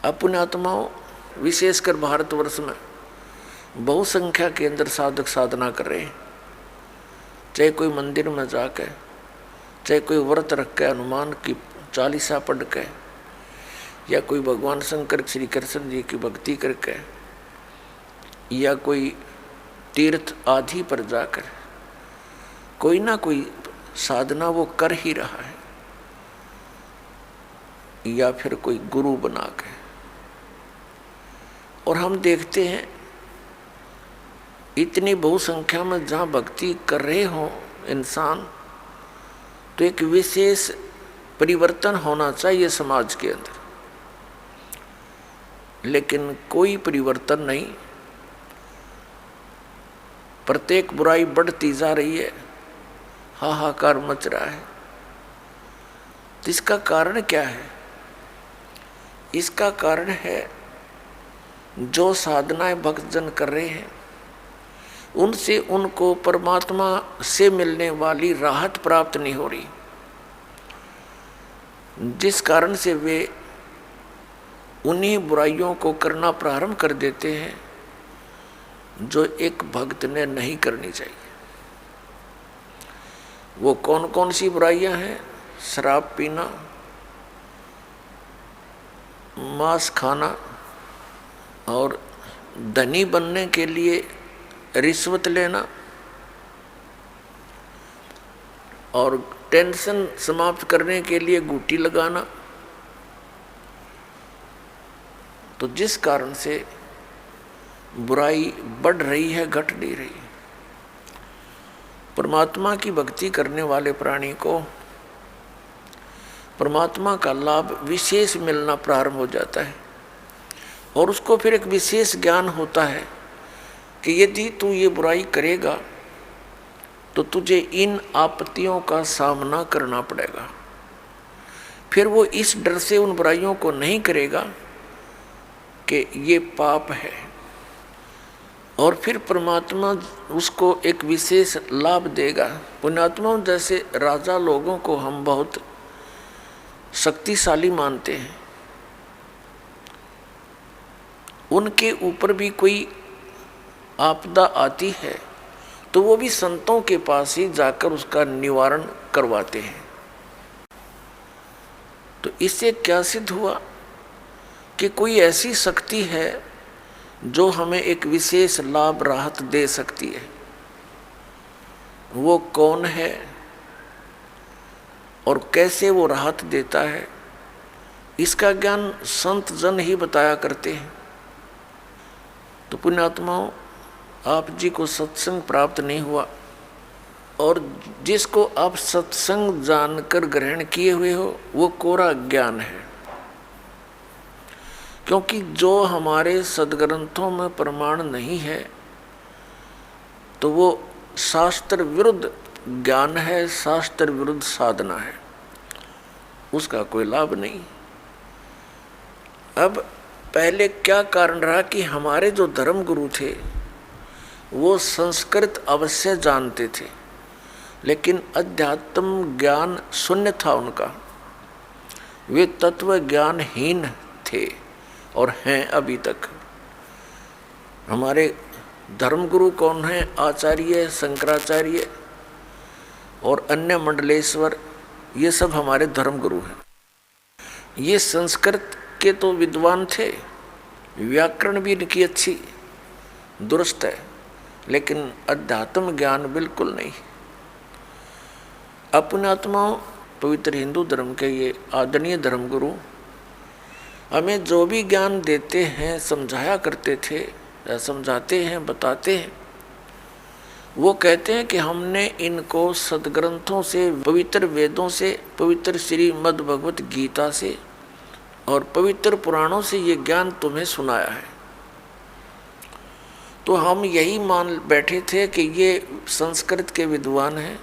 अपने आत्माओं विशेषकर भारतवर्ष में बहुसंख्या के अंदर साधक साधना कर रहे हैं, चाहे कोई मंदिर में जाकर, चाहे कोई व्रत रख के हनुमान की चालीसा पढ़ के, या कोई भगवान शंकर श्री कृष्ण जी की भक्ति करके, या कोई तीर्थ आदि पर जाकर कोई ना कोई साधना वो कर ही रहा है, या फिर कोई गुरु बना के। और हम देखते हैं इतनी बहुसंख्या में जहाँ भक्ति कर रहे हों इंसान, तो एक विशेष परिवर्तन होना चाहिए समाज के अंदर, लेकिन कोई परिवर्तन नहीं। प्रत्येक बुराई बढ़ती जा रही है, हाहाकार मच रहा है। तो इसका कारण क्या है? इसका कारण है जो साधनाएं भक्तजन कर रहे हैं उनसे उनको परमात्मा से मिलने वाली राहत प्राप्त नहीं हो रही, जिस कारण से वे उन्हीं बुराइयों को करना प्रारंभ कर देते हैं जो एक भक्त ने नहीं करनी चाहिए। वो कौन कौन सी बुराइयां हैं? शराब पीना, मांस खाना, और धनी बनने के लिए रिश्वत लेना, और टेंशन समाप्त करने के लिए गुटी लगाना। तो जिस कारण से बुराई बढ़ रही है, घट नहीं रही। परमात्मा की भक्ति करने वाले प्राणी को परमात्मा का लाभ विशेष मिलना प्रारंभ हो जाता है, और उसको फिर एक विशेष ज्ञान होता है कि यदि तू ये बुराई करेगा तो तुझे इन आपत्तियों का सामना करना पड़ेगा। फिर वो इस डर से उन बुराइयों को नहीं करेगा कि ये पाप है, और फिर परमात्मा उसको एक विशेष लाभ देगा। पुण्यात्मा जैसे राजा लोगों को हम बहुत शक्तिशाली मानते हैं, उनके ऊपर भी कोई आपदा आती है तो वो भी संतों के पास ही जाकर उसका निवारण करवाते हैं। तो इससे क्या सिद्ध हुआ कि कोई ऐसी शक्ति है जो हमें एक विशेष लाभ राहत दे सकती है। वो कौन है और कैसे वो राहत देता है, इसका ज्ञान संत जन ही बताया करते हैं। तो पुण्यात्माओं, आप जी को सत्संग प्राप्त नहीं हुआ, और जिसको आप सत्संग जानकर ग्रहण किए हुए हो वो कोरा ज्ञान है। क्योंकि जो हमारे सदग्रंथों में प्रमाण नहीं है तो वो शास्त्र विरुद्ध ज्ञान है, शास्त्र विरुद्ध साधना है, उसका कोई लाभ नहीं। अब पहले क्या कारण रहा कि हमारे जो धर्म गुरु थे वो संस्कृत अवश्य जानते थे, लेकिन अध्यात्म ज्ञान शून्य था उनका। वे तत्व ज्ञानहीन थे और हैं अभी तक। हमारे धर्मगुरु कौन हैं? आचार्य, शंकराचार्य और अन्य मंडलेश्वर, ये सब हमारे धर्मगुरु हैं। ये संस्कृत के तो विद्वान थे, व्याकरण भी इनकी अच्छी दुरुस्त है, लेकिन अध्यात्म ज्ञान बिल्कुल नहीं। अपने आत्माओं, पवित्र हिंदू धर्म के ये आदरणीय धर्मगुरु हमें जो भी ज्ञान देते हैं, समझाया करते थे, या समझाते हैं, बताते हैं, वो कहते हैं कि हमने इनको सदग्रंथों से, पवित्र वेदों से, पवित्र श्रीमद् भगवत गीता से और पवित्र पुराणों से ये ज्ञान तुम्हें सुनाया है। तो हम यही मान बैठे थे कि ये संस्कृत के विद्वान हैं,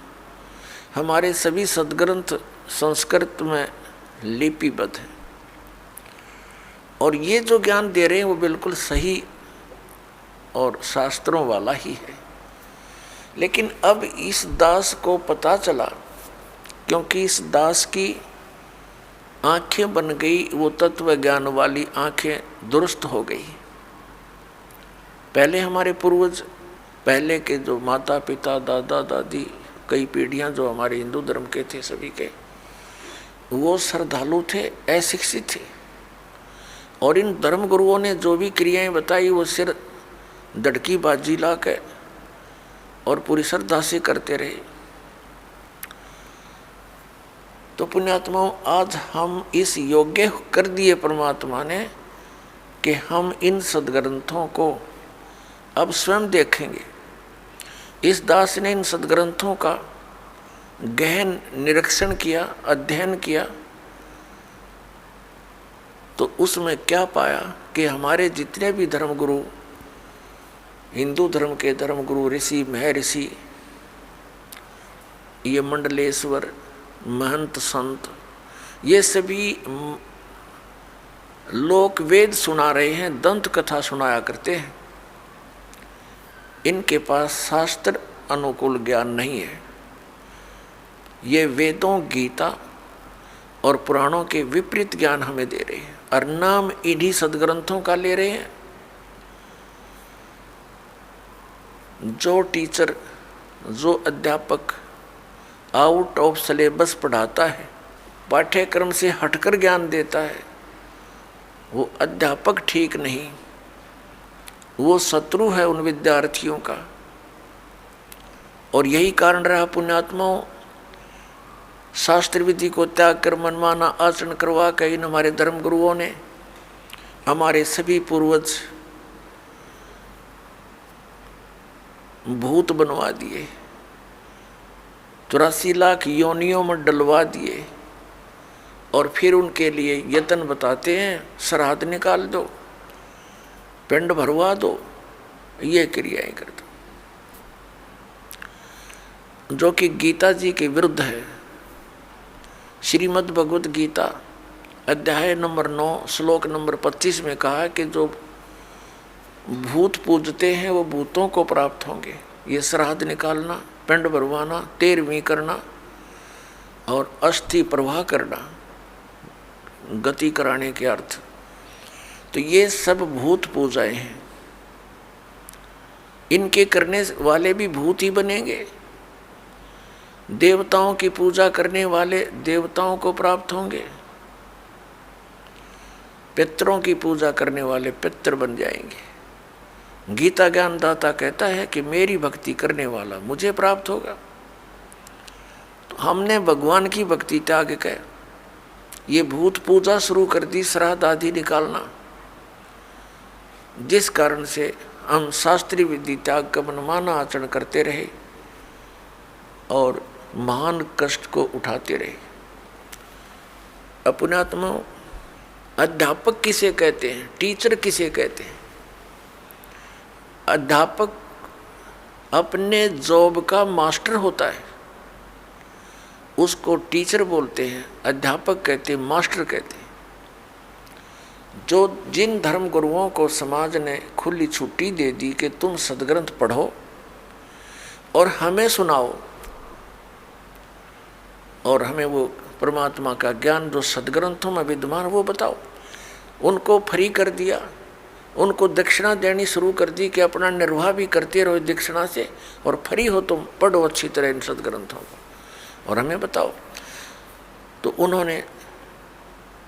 हमारे सभी सदग्रंथ संस्कृत में लिपिबद्ध हैं, और ये जो ज्ञान दे रहे हैं वो बिल्कुल सही और शास्त्रों वाला ही है। लेकिन अब इस दास को पता चला, क्योंकि इस दास की आंखें बन गई, वो तत्व ज्ञान वाली आंखें दुरुस्त हो गई। पहले हमारे पूर्वज, पहले के जो माता पिता दादा दादी, कई पीढ़ियां जो हमारे हिंदू धर्म के थे सभी के, वो श्रद्धालु थे, अशिक्षित थे। और इन धर्म गुरुओं ने जो भी क्रियाएं बताई वो सिर दड़की बाजी ला के और पूरी श्रद्धा से करते रहे। तो पुण्यात्माओं, आज हम इस योग्य कर दिए परमात्मा ने कि हम इन सदग्रंथों को अब स्वयं देखेंगे। इस दास ने इन सदग्रंथों का गहन निरीक्षण किया, अध्ययन किया, तो उसमें क्या पाया कि हमारे जितने भी धर्मगुरु, हिंदू धर्म के धर्मगुरु, ऋषि महर्षि, ये मंडलेश्वर, महंत, संत, ये सभी लोक वेद सुना रहे हैं, दंत कथा सुनाया करते हैं। इनके पास शास्त्र अनुकूल ज्ञान नहीं है। ये वेदों, गीता और पुराणों के विपरीत ज्ञान हमें दे रहे हैं और नाम इन्हीं सदग्रंथों का ले रहे हैं। जो टीचर, जो अध्यापक आउट ऑफ सिलेबस पढ़ाता है, पाठ्यक्रम से हटकर ज्ञान देता है, वो अध्यापक ठीक नहीं, वो शत्रु है उन विद्यार्थियों का। और यही कारण रहा पुण्यात्माओं, शास्त्र विधि को त्याग कर मनमाना आचरण करवा कर इन हमारे धर्म गुरुओं ने हमारे सभी पूर्वज भूत बनवा दिए, 84 लाख योनियों में डलवा दिए और फिर उनके लिए यत्न बताते हैं, श्राद्ध निकाल दो, पिंड भरवा दो, ये क्रियाएं कर दो, जो कि गीता जी के विरुद्ध है। श्रीमद् भगवत गीता अध्याय नंबर 9 श्लोक नंबर 25 में कहा है कि जो भूत पूजते हैं वो भूतों को प्राप्त होंगे। ये श्राद्ध निकालना, पिंड भरवाना, 13वीं करना और अस्थि प्रवाह करना, गति कराने के अर्थ, तो ये सब भूत पूजाएं हैं। इनके करने वाले भी भूत ही बनेंगे। देवताओं की पूजा करने वाले देवताओं को प्राप्त होंगे, पितरों की पूजा करने वाले पितर बन जाएंगे। गीता ज्ञानदाता कहता है कि मेरी भक्ति करने वाला मुझे प्राप्त होगा। तो हमने भगवान की भक्ति त्याग के ये भूत पूजा शुरू कर दी, श्राद्ध आदि निकालना, जिस कारण से हम शास्त्रीय विधि त्याग का मनमाना आचरण करते रहे और महान कष्ट को उठाते रहे। अपनात्मा, अध्यापक किसे कहते हैं, टीचर किसे कहते हैं? अध्यापक अपने जॉब का मास्टर होता है, उसको टीचर बोलते हैं, अध्यापक कहते हैं, मास्टर कहते हैं। जो जिन धर्म गुरुओं को समाज ने खुली छुट्टी दे दी कि तुम सदग्रंथ पढ़ो और हमें सुनाओ और हमें वो परमात्मा का ज्ञान जो सदग्रंथों में विद्यमान वो बताओ, उनको फ्री कर दिया, उनको दक्षिणा देनी शुरू कर दी कि अपना निर्वाह भी करते रहो दक्षिणा से और फ्री हो तुम, पढ़ो अच्छी तरह इन सदग्रंथों को और हमें बताओ। तो उन्होंने,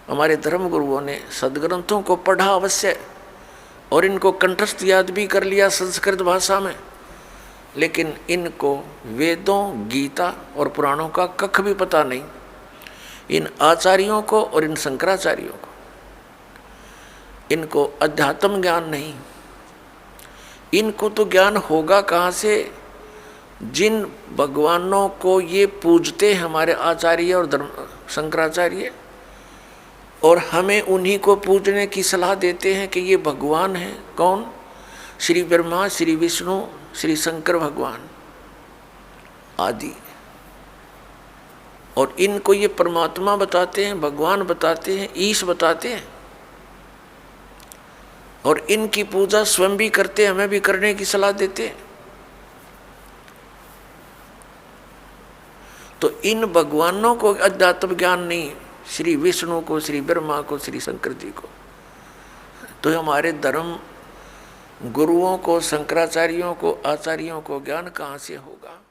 हमारे धर्म गुरुओं ने सदग्रंथों को पढ़ा अवश्य और इनको कंठस्थ याद भी कर लिया संस्कृत भाषा में, लेकिन इनको वेदों, गीता और पुराणों का कख भी पता नहीं। इन आचार्यों को और इन शंकराचार्यों को, इनको अध्यात्म ज्ञान नहीं। इनको तो ज्ञान होगा कहाँ से? जिन भगवानों को ये पूजते हमारे आचार्य और धर्म शंकराचार्य, और हमें उन्हीं को पूजने की सलाह देते हैं कि ये भगवान हैं। कौन? श्री ब्रह्मा, श्री विष्णु, श्री शंकर भगवान आदि। और इनको ये परमात्मा बताते हैं, भगवान बताते हैं, ईश बताते हैं और इनकी पूजा स्वयं भी करते हैं, हमें भी करने की सलाह देते हैं। तो इन भगवानों को अध्यात्म ज्ञान नहीं, श्री विष्णु को, श्री ब्रह्मा को, श्री शंकर जी को, तो हमारे धर्म गुरुओं को, शंकराचार्यों को, आचार्यों को ज्ञान कहाँ से होगा?